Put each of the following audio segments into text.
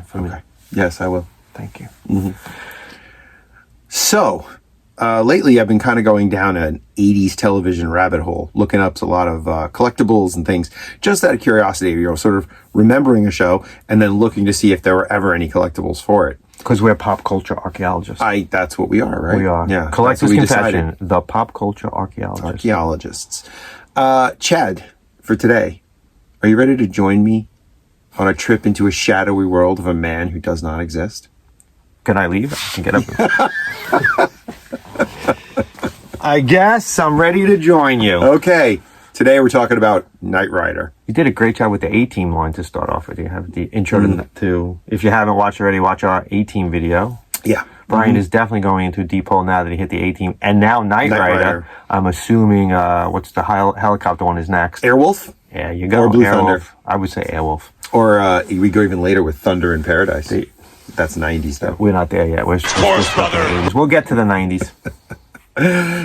for me. Okay. Yes, I will. Thank you. Mm-hmm. So, lately I've been kind of going down an 80s television rabbit hole, looking up a lot of collectibles and things, just out of curiosity, sort of remembering a show and then looking to see if there were ever any collectibles for it. Because we're pop culture archaeologists. That's what we are, right? We are. Yeah. Collector's Confession, the pop culture archaeologists. Chad, for today, are you ready to join me on a trip into a shadowy world of a man who does not exist? Can I leave? I can get up. I guess I'm ready to join you. Okay. Today we're talking about Knight Rider. You did a great job with the A-Team line to start off with. You have the intro to, if you haven't watched already, watch our A-Team video. Yeah. Brian is definitely going into a deep hole now that he hit the A-Team. And now Knight Rider. I'm assuming, what's the helicopter one is next? Airwolf? Yeah, you go. Or Blue Airwolf. Thunder. I would say Airwolf. Or we go even later with Thunder in Paradise. That's 90s, though. We're not there yet. We're brother. We'll get to the 90s.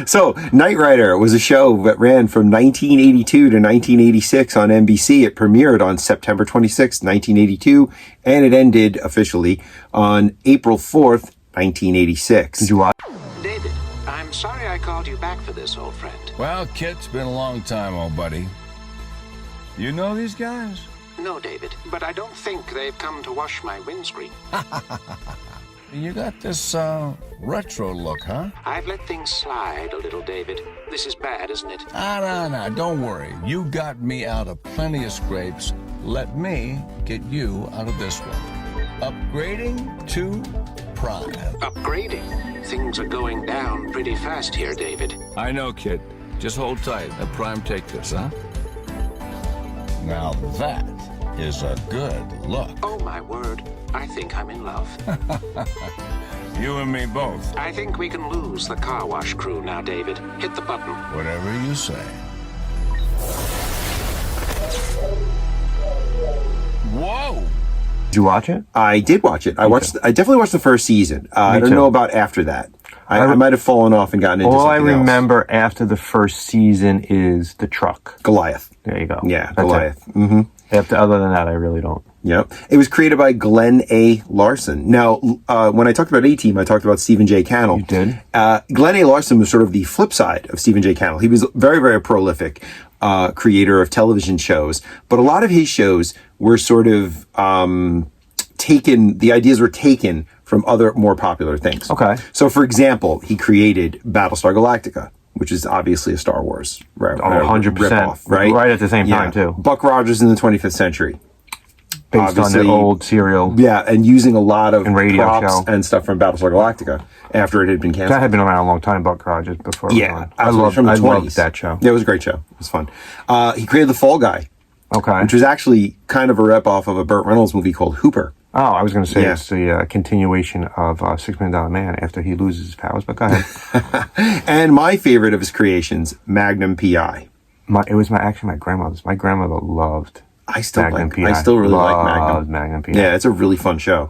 So, Knight Rider was a show that ran from 1982 to 1986 on NBC. It premiered on September 26, 1982, and it ended officially on April 4th, 1986. Did you watch? David, I'm sorry I called you back for this, old friend. Well, Kitt, it's been a long time, old buddy. You know these guys? No, David, but I don't think they've come to wash my windscreen. You got this, retro look, huh? I've let things slide a little, David. This is bad, isn't it? No, don't worry. You got me out of plenty of scrapes. Let me get you out of this one. Upgrading to Prime. Upgrading? Things are going down pretty fast here, David. I know, Kitt. Just hold tight. Let Prime take this, huh? Now that is a good look. Oh, my word. I think I'm in love. You and me both. I think we can lose the car wash crew now, David. Hit the button. Whatever you say. Whoa! Did you watch it? I did watch it. I definitely watched the first season. I don't know about after that. I might have fallen off and gotten into all I something else. remember after the first season is the truck. Goliath. There you go. Yeah, That's Goliath. Mm-hmm. Other than that, I really don't. Yep. It was created by Glenn A. Larson. Now, when I talked about A-Team, I talked about Stephen J. Cannell. You did? Glenn A. Larson was sort of the flip side of Stephen J. Cannell. He was very, very prolific creator of television shows, but a lot of his shows were sort of the ideas were taken from other more popular things. Okay. So, for example, he created Battlestar Galactica, which is obviously a Star Wars 100%. ripoff, right? Right at the same time, too. Buck Rogers in the 25th century. Based on the old serial. Yeah, and using a lot of radio props show. and stuff from Battlestar Galactica after it had been canceled. That had been around a long time, Buck Rogers, before. I loved that show. Yeah, it was a great show. It was fun. He created The Fall Guy. Okay. Which was actually kind of a rip-off of a Burt Reynolds movie called Hooper. Oh, I was going to say it's the continuation of $6 Million Man after he loses his powers, but go ahead. And my favorite of his creations, Magnum P.I. It was my grandmother's. My grandmother loved I still Magnum P.I. I still really like Magnum P.I. Yeah, it's a really fun show.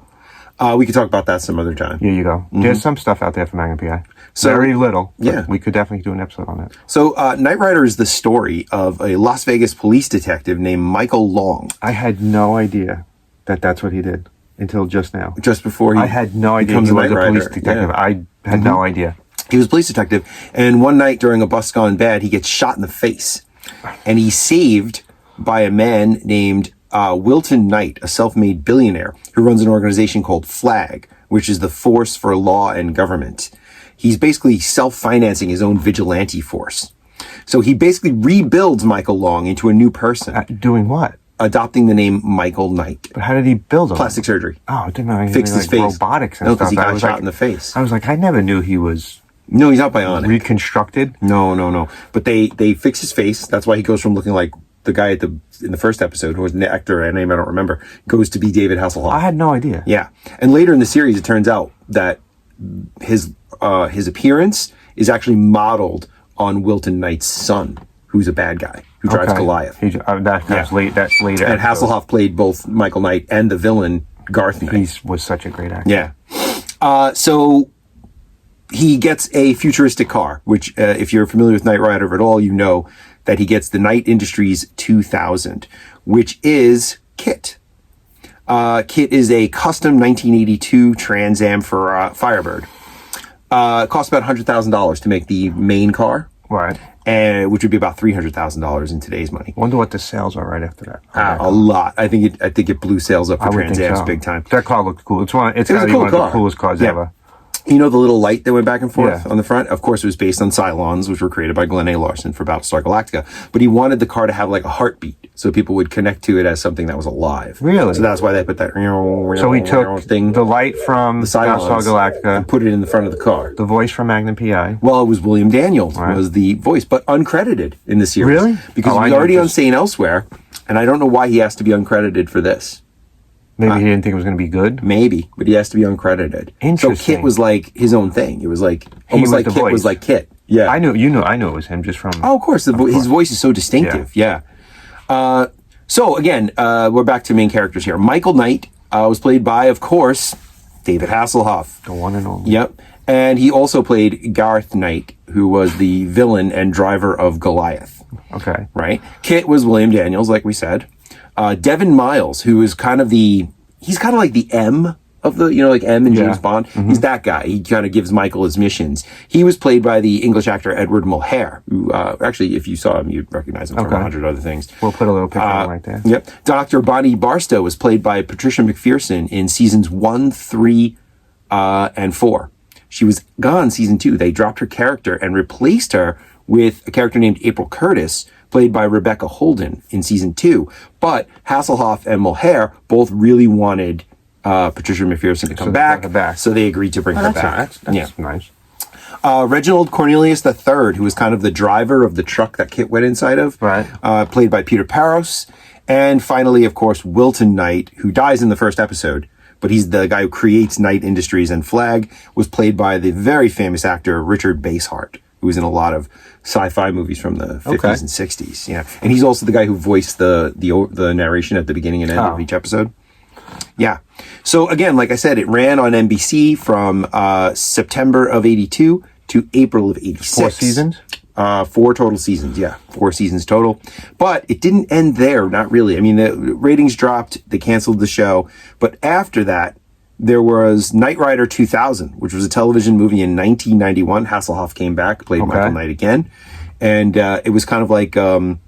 We could talk about that some other time. Here you go. Mm-hmm. There's some stuff out there for Magnum P.I. So, very little. Yeah. We could definitely do an episode on that. So, Knight Rider is the story of a Las Vegas police detective named Michael Long. I had no idea that that's what he did until just now. Just before he I had no idea he was a police detective. Yeah. I had no idea. He was a police detective, and one night during a bus gone bad, he gets shot in the face. And he's saved by a man named Wilton Knight, a self-made billionaire who runs an organization called FLAG, which is the Force for Law and Government. He's basically self-financing his own vigilante force. So he basically rebuilds Michael Long into a new person. Doing what? Adopting the name Michael Knight. But how did he build him? Plastic surgery. Oh, I didn't know. Fixed his face. Robotics and stuff. No, because he got shot in the face. I was like, I never knew he was... No, he's not bionic. Reconstructed? No. But they fix his face. That's why he goes from looking like the guy in the first episode, who was an actor, a name I don't remember, goes to be David Hasselhoff. I had no idea. Yeah. And later in the series, it turns out that his appearance is actually modeled on Wilton Knight's son, who's a bad guy, who drives Goliath. That's later. And Hasselhoff played both Michael Knight and the villain, Garth Knight. He was such a great actor. Yeah. So he gets a futuristic car, which, if you're familiar with Knight Rider at all, you know that he gets the Knight Industries 2000, which is Kitt. Kitt is a custom 1982 Trans Am for Firebird. It cost about $100,000 to make the main car. Right. And which would be about $300,000 in today's money. Wonder what the sales are right after that. A lot. I think it blew sales up for Trans Am's big time. That car looked cool. It's gotta be cool one of car. the coolest cars ever. You know the little light that went back and forth on the front? Of course, it was based on Cylons, which were created by Glenn A. Larson for Battlestar Galactica. But he wanted the car to have like a heartbeat, so people would connect to it as something that was alive. Really? So that's why they put that So he took thing, the light from Battlestar Galactica and put it in the front of the car. The voice from Magnum P.I. Well, it was William Daniels was the voice, but uncredited in the series. Really? Because he was already on St. Elsewhere, and I don't know why he has to be uncredited for this. Maybe he didn't think it was going to be good. Maybe, but he has to be uncredited. Interesting. So Kitt was like his own thing. It was like almost like Kitt was like Kitt. Yeah, I knew it was him just from. Oh, of course, his voice is so distinctive. Yeah. So again, we're back to main characters here. Michael Knight was played by, of course, David Hasselhoff. The one and only. Yep, and he also played Garth Knight, who was the villain and driver of Goliath. Okay. Right. Kitt was William Daniels, like we said. Devin Miles, who is kind of he's kind of like the M of the, like M in James Bond. Mm-hmm. He's that guy. He kind of gives Michael his missions. He was played by the English actor Edward Mulhare, who, actually, if you saw him, you'd recognize him from 100 other things. We'll put a little picture right there. Yep. Dr. Bonnie Barstow was played by Patricia McPherson in seasons 1, 3, and 4. She was gone season 2. They dropped her character and replaced her with a character named April Curtis, played by Rebecca Holden in season 2. But Hasselhoff and Mulhare both really wanted Patricia McPherson to come back, so they agreed to bring her back. That's nice. Reginald Cornelius III, who was kind of the driver of the truck that Kitt went inside of, played by Peter Paros. And finally, of course, Wilton Knight, who dies in the first episode, but he's the guy who creates Knight Industries and Flag, was played by the very famous actor Richard Basehart, who was in a lot of sci-fi movies from the 50s and 60s. Yeah. And he's also the guy who voiced the narration at the beginning and end of each episode. Yeah. So again, like I said, it ran on NBC from September of 82 to April of 86. 4 seasons? 4 total seasons, 4 seasons total. But it didn't end there, not really. I mean, the ratings dropped, they canceled the show. But after that, there was Knight Rider 2000, which was a television movie in 1991. Hasselhoff came back, played Michael Knight again. And it was kind of like an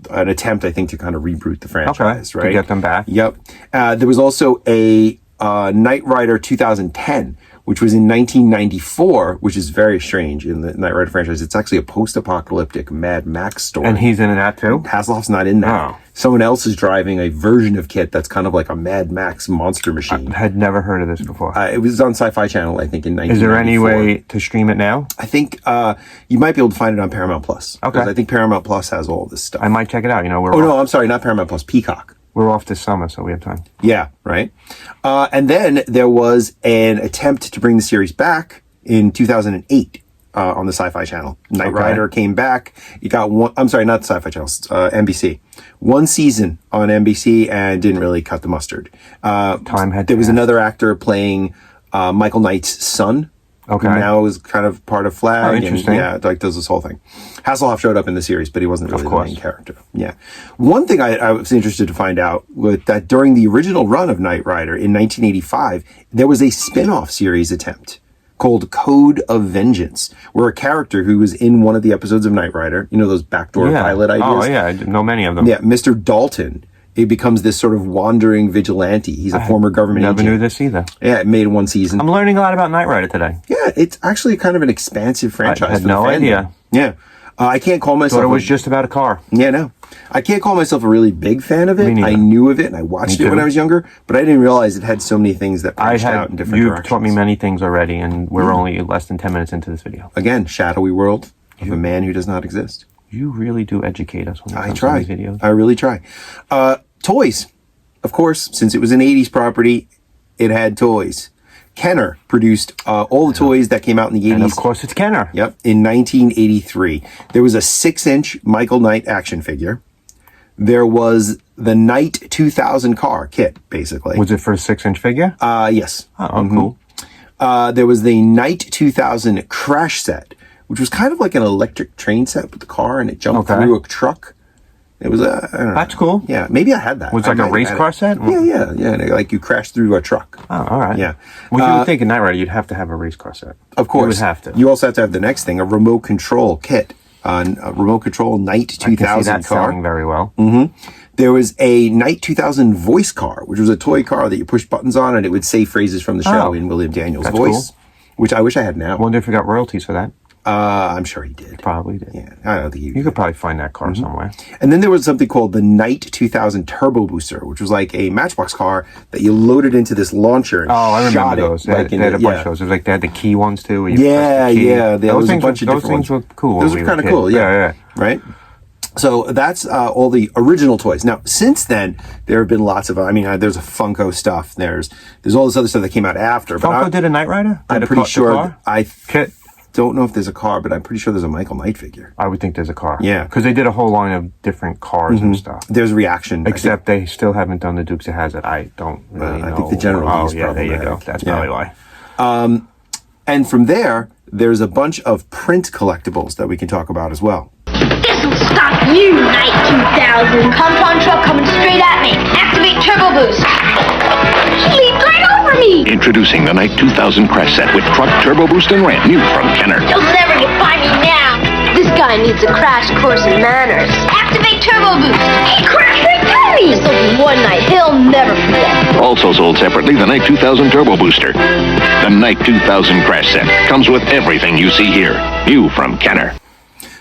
attempt, I think, to kind of reboot the franchise, right? To get them back. Yep. There was also a Knight Rider 2010, which was in 1994, which is very strange in the Knight Rider franchise. It's actually a post-apocalyptic Mad Max story. And he's in that too? Hasselhoff's not in that. Oh. Someone else is driving a version of Kitt that's kind of like a Mad Max monster machine. I had never heard of this before. It was on Sci-Fi Channel, I think, in 1994. Is there any way to stream it now? I think you might be able to find it on Paramount Plus. Okay. I think Paramount Plus has all of this stuff. I might check it out. I'm sorry, not Paramount Plus, Peacock. We're off this summer, so we have time. Yeah, right. And then there was an attempt to bring the series back in 2008 on the Sci-Fi Channel. Knight Rider came back. You got one. I'm sorry, not the Sci-Fi Channel. NBC. 1 season on NBC and didn't really cut the mustard. There was another actor playing Michael Knight's son. Okay. Who now is kind of part of Flag. Oh, interesting. And, does this whole thing. Hasselhoff showed up in the series, but he wasn't really the main character. Yeah. One thing I was interested to find out was that during the original run of Knight Rider in 1985, there was a spin-off series attempt called Code of Vengeance, where a character who was in one of the episodes of Knight Rider, those backdoor pilot ideas. Oh, yeah. I know many of them. Yeah. Mr. Dalton. It becomes this sort of wandering vigilante. He's a former government agent. Never knew this either. Yeah, it made 1 season. I'm learning a lot about Knight Rider today. Yeah, it's actually kind of an expansive franchise. I had no idea. Yeah. I can't call myself... Thought it was just about a car. Yeah, no. I can't call myself a really big fan of it. I knew of it and I watched it when I was younger, but I didn't realize it had so many things that branched out in different directions. You've taught me many things already, and we're only less than 10 minutes into this video. Again, shadowy world of a man who does not exist. You really do educate us when it comes to these videos. I really try. Toys. Of course, since it was an 80s property, it had toys. Kenner produced all the toys that came out in the 80s. And of course, it's Kenner. Yep, in 1983. There was a 6-inch Michael Knight action figure. There was the Knight 2000 car, Kitt, basically. Was it for a 6-inch figure? Yes. Oh, cool. There was the Knight 2000 crash set, which was kind of like an electric train set with the car, and it jumped through a truck. It was I don't know. That's cool. Yeah, maybe I had that. Was it like a race car set? Yeah. And like you crashed through a truck. Oh, all right. Yeah. Well, you would think in Knight Rider you'd have to have a race car set. Of course. You would have to. You also have to have the next thing, a remote control kit. A remote control Knight 2000 I can see that car. selling very well. There was a Knight 2000 voice car, which was a toy car that you push buttons on and it would say phrases from the show in William Daniels' voice, which I wish I had now. I wonder if he got royalties for that. I'm sure he did. Probably did. Yeah, I don't think You could probably find that car somewhere. And then there was something called the Knight 2000 Turbo Booster, which was like a Matchbox car that you loaded into this launcher. And I remember shot those. It, They had a bunch of those. It was like they had the key ones too. Where you Yeah. press the key. There was a bunch of Those different things were cool. Those were kind of cool. Yeah. Right. So that's all the original toys. Now, since then, there have been lots of. I mean, there's a Funko stuff. There's all this other stuff that came out after. Funko did a Knight Rider. I'm pretty sure. Kitt. Don't know if there's a car, but I'm pretty sure there's a Michael Knight figure. I would think there's a car. Yeah. Because they did a whole line of different cars and stuff. There's Reaction. Except they still haven't done the Dukes of Hazzard. I don't really know. I think the General Lee is there you go. problematic. That's probably why. And from there, there's a bunch of print collectibles that we can talk about as well. This'll stop you, Knight 2000. Compound truck coming straight at me. Activate turbo boost. He leaped right over me. Introducing the Knight 2000 crash set with truck, turbo boost, and ramp, new from Kenner. You'll never get by me now. This guy needs a crash course in manners. Activate turbo boost. He crashed right through me. This'll be one night he'll never forget. Also sold separately, the Knight 2000 Turbo Booster. The Knight 2000 crash set comes with everything you see here, new from Kenner.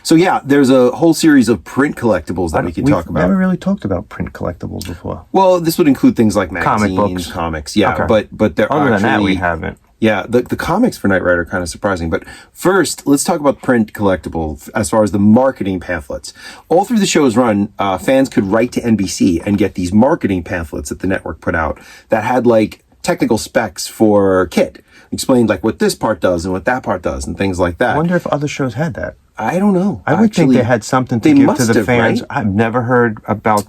So yeah, there's a whole series of print collectibles that we can talk about. We've never really talked about print collectibles before. Well, this would include things like magazines, Comic books. comics. Yeah, Okay. but there Other are than that, we haven't. Yeah, the comics for Knight Rider are kind of surprising. But first, let's talk about print collectible as far as the marketing pamphlets. All through the show's run, fans could write to NBC and get these marketing pamphlets that the network put out that had like technical specs for Kitt. Explained like what this part does and what that part does and things like that. I wonder if other shows had that. I don't know. I would think they had something to they give must to the have, fans. right? I've never heard about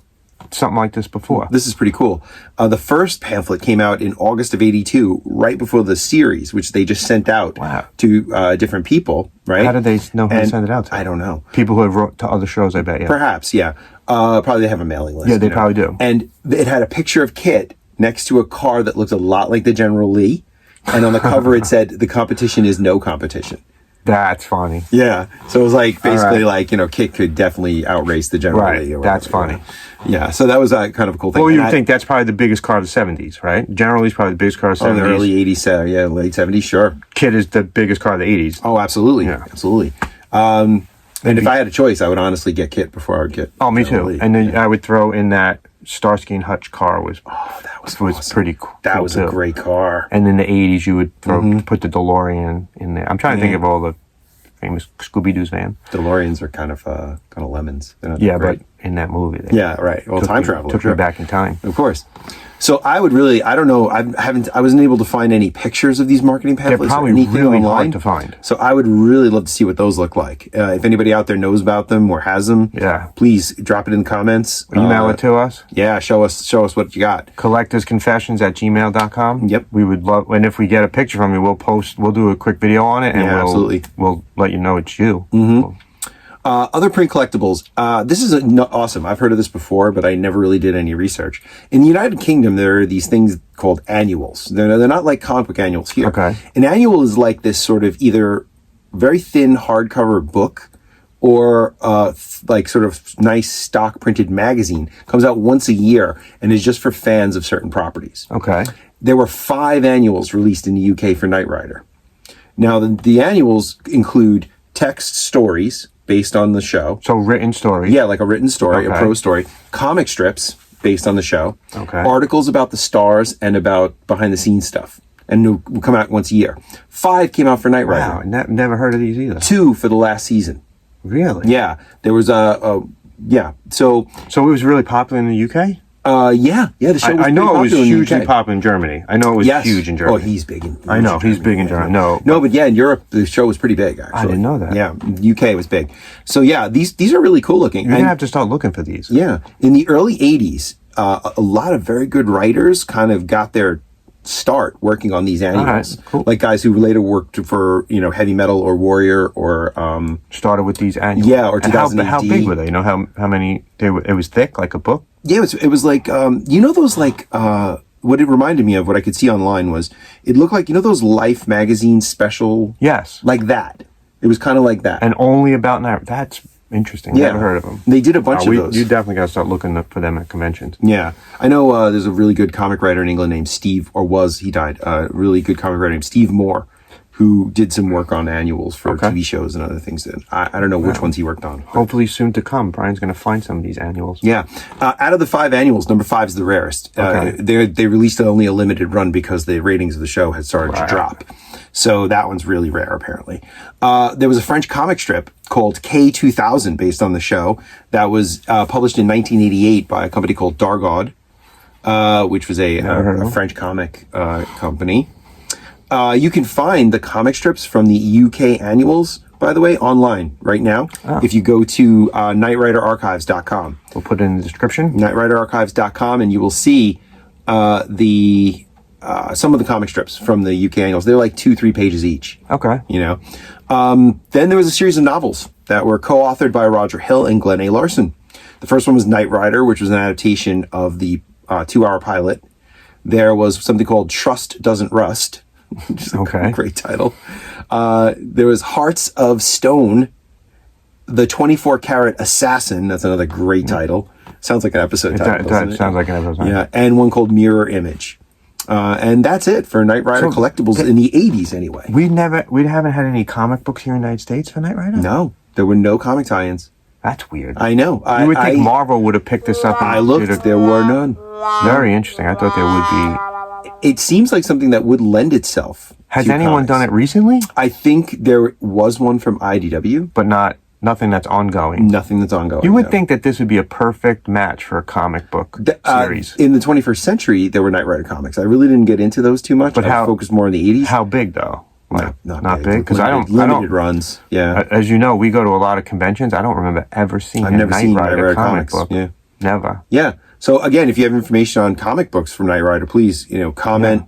something like this before. This is pretty cool. The first pamphlet came out in August of '82, right before the series, which they just sent out to different people, right? How did they know who to send it out to? I don't know. People who have wrote to other shows, I bet, yeah. Perhaps, yeah. Probably they have a mailing list. Yeah, they probably do. And it had a picture of Kitt next to a car that looked a lot like the General Lee. And on the cover it said, the competition is no competition. That's funny. Yeah. So it was like, basically like, Kitt could definitely outrace the General Lee. Or That's whatever. funny. Yeah. So that was kind of a cool thing. Well, And you would think that's probably the biggest car of the 70s, right? General Lee's probably the biggest car of the 70s. the early 80s, yeah, late 70s, sure. Kitt is the biggest car of the 80s. Oh, absolutely. Yeah. Absolutely. And if I had a choice, I would honestly get Kitt before I would get Oh, me General too. Lee. And then I would throw in that Starsky and Hutch car was that was awesome. pretty cool. That was too. a great car. And in the 80s, you would put the DeLorean in there. I'm trying to think of all the famous Scooby-Doo's van. DeLoreans are kind of lemons. They're not Yeah, great. but in that movie. They Yeah, right. Well, time travel. Took me back in time. Of course. So I would really, I don't know, I wasn't able to find any pictures of these marketing pamphlets. They're probably or anything really online. hard to find. So I would really love to see what those look like. If anybody out there knows about them or has them, please drop it in the comments. Email it to us. Yeah, show us what you got. collectorsconfessions@gmail.com. Yep. We would love, and if we get a picture from you, we'll do a quick video on it, and absolutely. We'll let you know it's you. Other print collectibles. This is awesome. I've heard of this before, but I never really did any research. In the United Kingdom, there are these things called annuals. They're not like comic book annuals here. Okay. An annual is like this sort of either very thin hardcover book or like sort of nice stock printed magazine. Comes out once a year and is just for fans of certain properties. Okay. There were 5 annuals released in the UK for Knight Rider. Now, the annuals include text stories based on the show. So written stories. Yeah, like a written story, a Okay. prose story. Comic strips based on the show. Okay. Articles about the stars and about behind the scenes stuff. And will come out once a year. 5 came out for Knight Rider. Wow, never heard of these either. 2 for the last season. Really? Yeah. There was yeah. So it was really popular in the UK? yeah, the show was I know it was pretty popular in the hugely UK. popular in Germany. I know it was huge in Germany. Oh, he's big in I know, he's big in Germany. No, but yeah, in Europe, the show was pretty big, actually. I didn't know that. Yeah, UK was big. So yeah, these are really cool looking. You're going to have to start looking for these. Yeah. In the early 80s, a lot of very good writers kind of got their start working on these annuals. Right, cool. Like guys who later worked for, Heavy Metal or Warrior or... Started with these annuals. Yeah, or And 2000 how AD. big were they? You know how many? It was thick, like a book? Yeah, it was like, those like... what it reminded me of, what I could see online was, it looked like, those Life magazine special... Yes. Like that. It was kind of like that. And only about Night. That's interesting. Yeah. Never heard of them. They did a bunch of those. You definitely got to start looking for them at conventions. Yeah. I know there's a really good comic writer in England named Steve, he died, really good comic writer named Steve Moore, who did some work on annuals for TV shows and other things. That I don't know which ones he worked on. Hopefully soon to come. Brian's going to find some of these annuals. Yeah. Out of the 5 annuals, number 5 is the rarest. They released only a limited run because the ratings of the show had started to drop. So that one's really rare, apparently. There was a French comic strip called K.I.T. based on the show that was published in 1988 by a company called Dargaud, which was a French comic company. You can find the comic strips from the UK annuals, by the way, online right now. If you go to KnightRiderArchives.com. We'll put it in the description. KnightRiderArchives.com, and you will see some of the comic strips from the UK annuals. They're like 2-3 pages each. Okay. Then there was a series of novels that were co-authored by Roger Hill and Glenn A. Larson. The first one was Knight Rider, which was an adaptation of the 2-hour pilot. There was something called Trust Doesn't Rust, which is a great title. There was Hearts of Stone, the 24-Karat Assassin. That's another great title. Sounds like an episode title, doesn't it? Sounds like an episode. Yeah, and one called Mirror Image. And that's it for Knight Rider collectibles in the 80s anyway. We haven't had any comic books here in the United States for Knight Rider? No, there were no comic tie-ins. That's weird. I know. You would think Marvel would have picked this up. I looked, there were none. Very interesting. I thought there would be. It seems like something that would lend itself. Has to anyone comics. done it recently? I think there was one from IDW. But nothing that's ongoing. Nothing that's ongoing. You would think that this would be a perfect match for a comic book series. In the 21st century, there were Knight Rider comics. I really didn't get into those too much. But I focused more on the 80s. How big though? Like, not big. Because limited runs. Yeah. As you know, we go to a lot of conventions. I don't remember ever seeing a Knight Rider comic book. Yeah. Never. Yeah. So again, if you have information on comic books from Knight Rider, please, comment.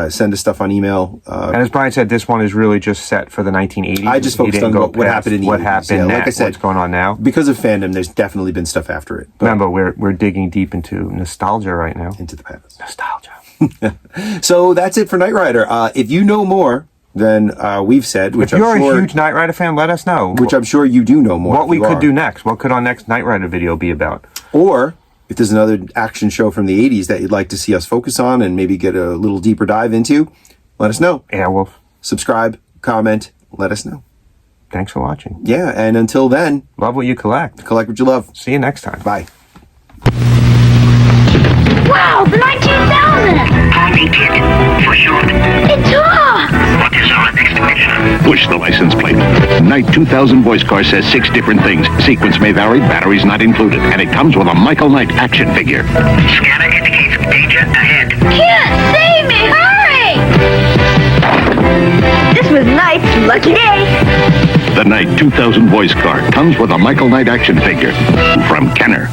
Send us stuff on email. And as Brian said, this one is really just set for the 1980s. I just focused on what happened in the 80s. What happened like I said, what's going on now. Because of fandom, there's definitely been stuff after it. Remember, we're digging deep into nostalgia right now. Into the past. Nostalgia. So that's it for Knight Rider. If you know more than we've said, which if you're a huge Knight Rider fan, let us know. Which I'm sure you do know more. What we could do next. What could our next Knight Rider video be about? Or if there's another action show from the 80s that you'd like to see us focus on and maybe get a little deeper dive into, let us know. Airwolf. Subscribe, comment, let us know. Thanks for watching. Yeah, and until then, love what you collect. Collect what you love. See you next time. Bye. Wow, the 19,000! Call me Kitt, for short. It's off! What is our next mission? Push the license plate. Knight 2000 voice car says 6 different things. Sequence may vary, batteries not included. And it comes with a Michael Knight action figure. Scanner indicates danger ahead. Kitt, save me! Hurry! This was Knight's lucky day. The Knight 2000 voice car comes with a Michael Knight action figure from Kenner.